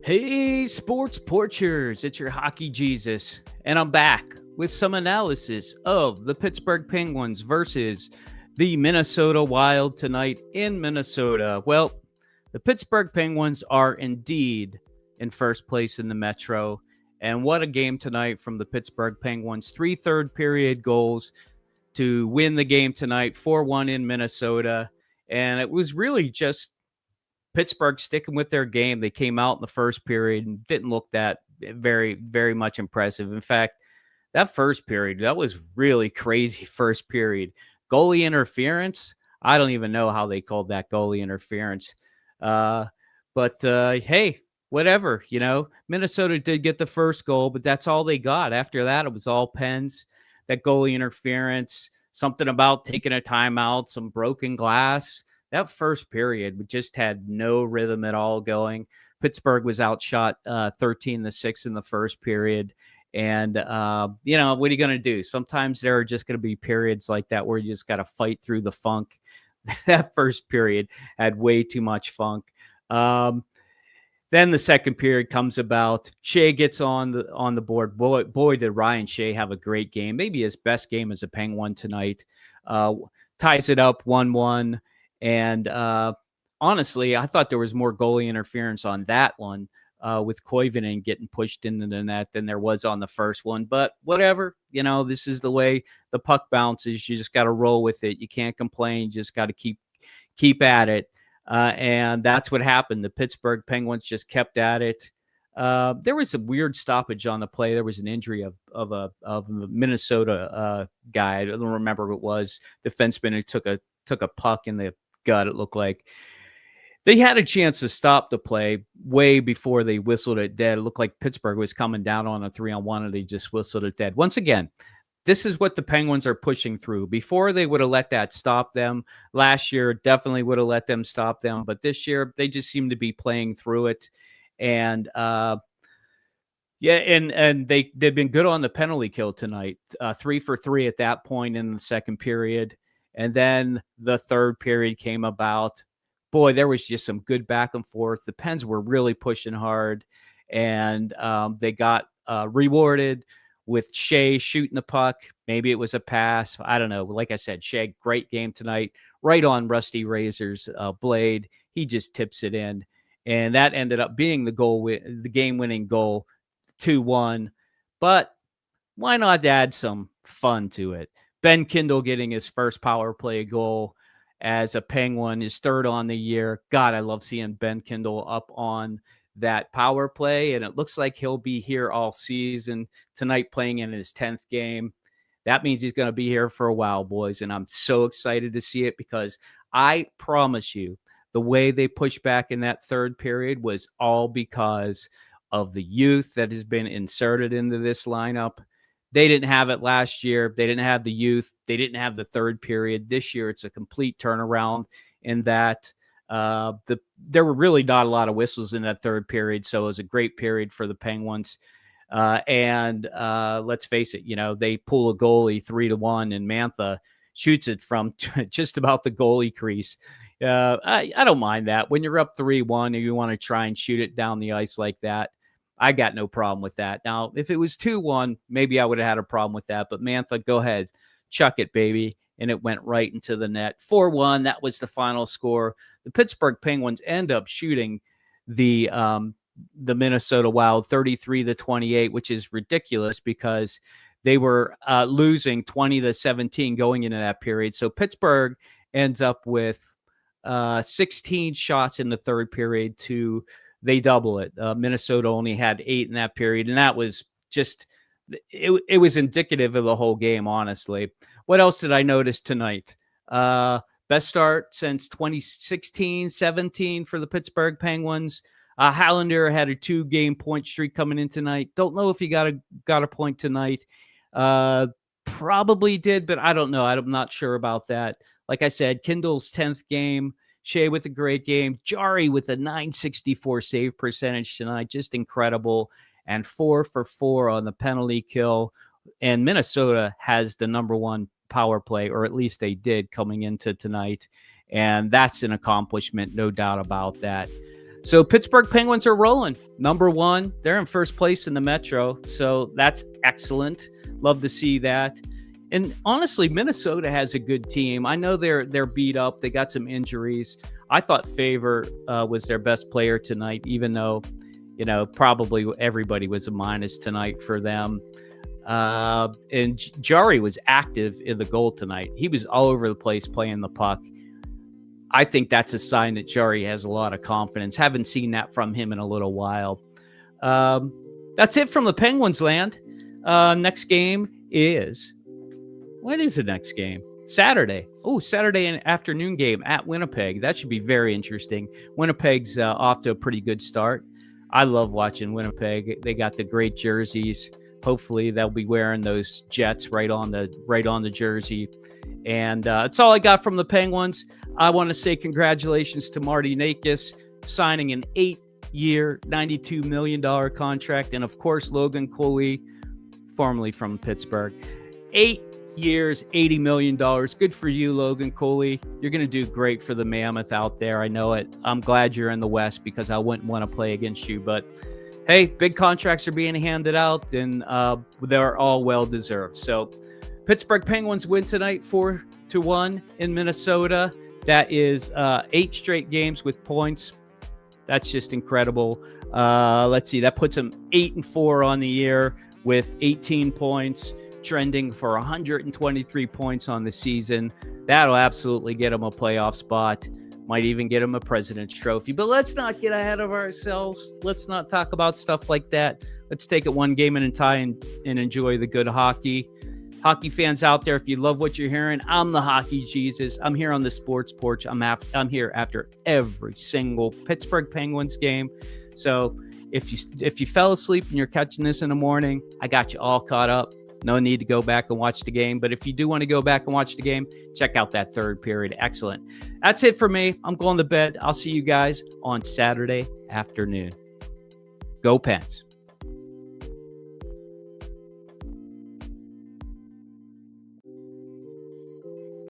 Hey, sports porchers, it's your hockey Jesus, and I'm back with some analysis of the Pittsburgh Penguins versus the Minnesota Wild tonight in Minnesota. Well, the Pittsburgh Penguins are indeed in first place in the Metro, and what a game tonight from the Pittsburgh Penguins. Three third period goals to win the game tonight, 4-1 in Minnesota, and it was really just Pittsburgh sticking with their game. They came out in the first period and didn't look that very much impressive. In fact, that first period, that was really crazy first period. Goalie interference. I don't even know how they called that goalie interference. But hey, whatever, Minnesota did get the first goal, but that's all they got. After that, it was all pens. That goalie interference, something about taking a timeout, some broken glass. That first period just had no rhythm at all going. Pittsburgh was outshot 13-6 in the first period. And, what are you going to do? Sometimes there are just going to be periods like that where you just got to fight through the funk. That first period had way too much funk. Then the second period comes about. Shea gets on the board. Boy, did Ryan Shea have a great game. Maybe his best game as a Penguin tonight. Ties it up 1-1. And honestly, I thought there was more goalie interference on that one with Koivunen getting pushed into the net than there was on the first one. But whatever, this is the way the puck bounces. You just got to roll with it. You can't complain. You just got to keep at it. And that's what happened. The Pittsburgh Penguins just kept at it. There was a weird stoppage on the play. There was an injury of a Minnesota guy. I don't remember who it was. Defenseman who took a puck in the gut. It looked like they had a chance to stop the play way before they whistled it dead. It looked like Pittsburgh was coming down on a 3-on-1 and they just whistled it dead. Once again, this is what the Penguins are pushing through. Before, they would have let that stop them. Last year, definitely would have let them stop them. But this year, they just seem to be playing through it. And and they've been good on the penalty kill tonight. 3 for 3 at that point in the second period. And then the third period came about. Boy, there was just some good back and forth. The Pens were really pushing hard, and they got rewarded with Shea shooting the puck. Maybe it was a pass. I don't know. Like I said, Shea, great game tonight. Right on Rusty Razor's blade. He just tips it in. And that ended up being the game-winning goal, 2-1. But why not add some fun to it? Ben Kindle getting his first power play goal as a Penguin, his third on the year. God, I love seeing Ben Kindle up on that power play, and it looks like he'll be here all season. Tonight playing in his 10th game. That means he's going to be here for a while, boys, and I'm so excited to see it because I promise you, the way they pushed back in that third period was all because of the youth that has been inserted into this lineup. They didn't have it last year. They didn't have the youth. They didn't have the third period. This year, it's a complete turnaround in that there were really not a lot of whistles in that third period, so it was a great period for the Penguins. And let's face it, they pull a goalie 3-1, and Mantha shoots it from just about the goalie crease. I don't mind that. When you're up 3-1 and you want to try and shoot it down the ice like that, I got no problem with that. Now, if it was 2-1, maybe I would have had a problem with that. But Mantha, go ahead. Chuck it, baby. And it went right into the net. 4-1, that was the final score. The Pittsburgh Penguins end up shooting the Minnesota Wild 33-28, which is ridiculous because they were losing 20-17 going into that period. So Pittsburgh ends up with 16 shots in the third period they double it. Minnesota only had 8 in that period, and that was just it was indicative of the whole game, honestly. What else did I notice tonight? Best start since 2016-17 for the Pittsburgh Penguins. Hallander had a 2-game point streak coming in tonight. Don't know if he got a point tonight. Probably did, but I don't know. I'm not sure about that. Like I said, Kindle's 10th game. Shea with a great game. Jari with a .964 save percentage tonight. Just incredible. And 4 for 4 on the penalty kill. And Minnesota has the number one power play, or at least they did coming into tonight. And that's an accomplishment, no doubt about that. So Pittsburgh Penguins are rolling. Number one, they're in first place in the Metro. So that's excellent. Love to see that. And honestly, Minnesota has a good team. I know they're beat up. They got some injuries. I thought Favor was their best player tonight, even though, probably everybody was a minus tonight for them. And Jari was active in the goal tonight. He was all over the place playing the puck. I think that's a sign that Jari has a lot of confidence. Haven't seen that from him in a little while. That's it from the Penguins land. Next game is... What is the next game? Saturday. Oh, Saturday afternoon game at Winnipeg. That should be very interesting. Winnipeg's off to a pretty good start. I love watching Winnipeg. They got the great jerseys. Hopefully they'll be wearing those Jets right on the jersey. And that's all I got from the Penguins. I want to say congratulations to Marty Nakis signing an 8-year, $92 million contract. And of course, Logan Cooley, formerly from Pittsburgh. 8 years, $80 million. Good for you, Logan Cooley. You're going to do great for the Mammoth out there. I know it. I'm glad you're in the West because I wouldn't want to play against you. But hey, big contracts are being handed out, and they're all well-deserved. So Pittsburgh Penguins win tonight 4-1 in Minnesota. That is 8 straight games with points. That's just incredible. Let's see. That puts them 8-4 on the year with 18 points. Trending for 123 points on the season. That'll absolutely get him a playoff spot. Might even get him a President's Trophy. But let's not get ahead of ourselves. Let's not talk about stuff like that. Let's take it one game at a time and enjoy the good hockey. Hockey fans out there, if you love what you're hearing, I'm the Hockey Jesus. I'm here on the Sports Porch. I'm here after every single Pittsburgh Penguins game. So if you fell asleep and you're catching this in the morning, I got you all caught up. No need to go back and watch the game. But if you do want to go back and watch the game, check out that third period. Excellent. That's it for me. I'm going to bed. I'll see you guys on Saturday afternoon. Go Pens.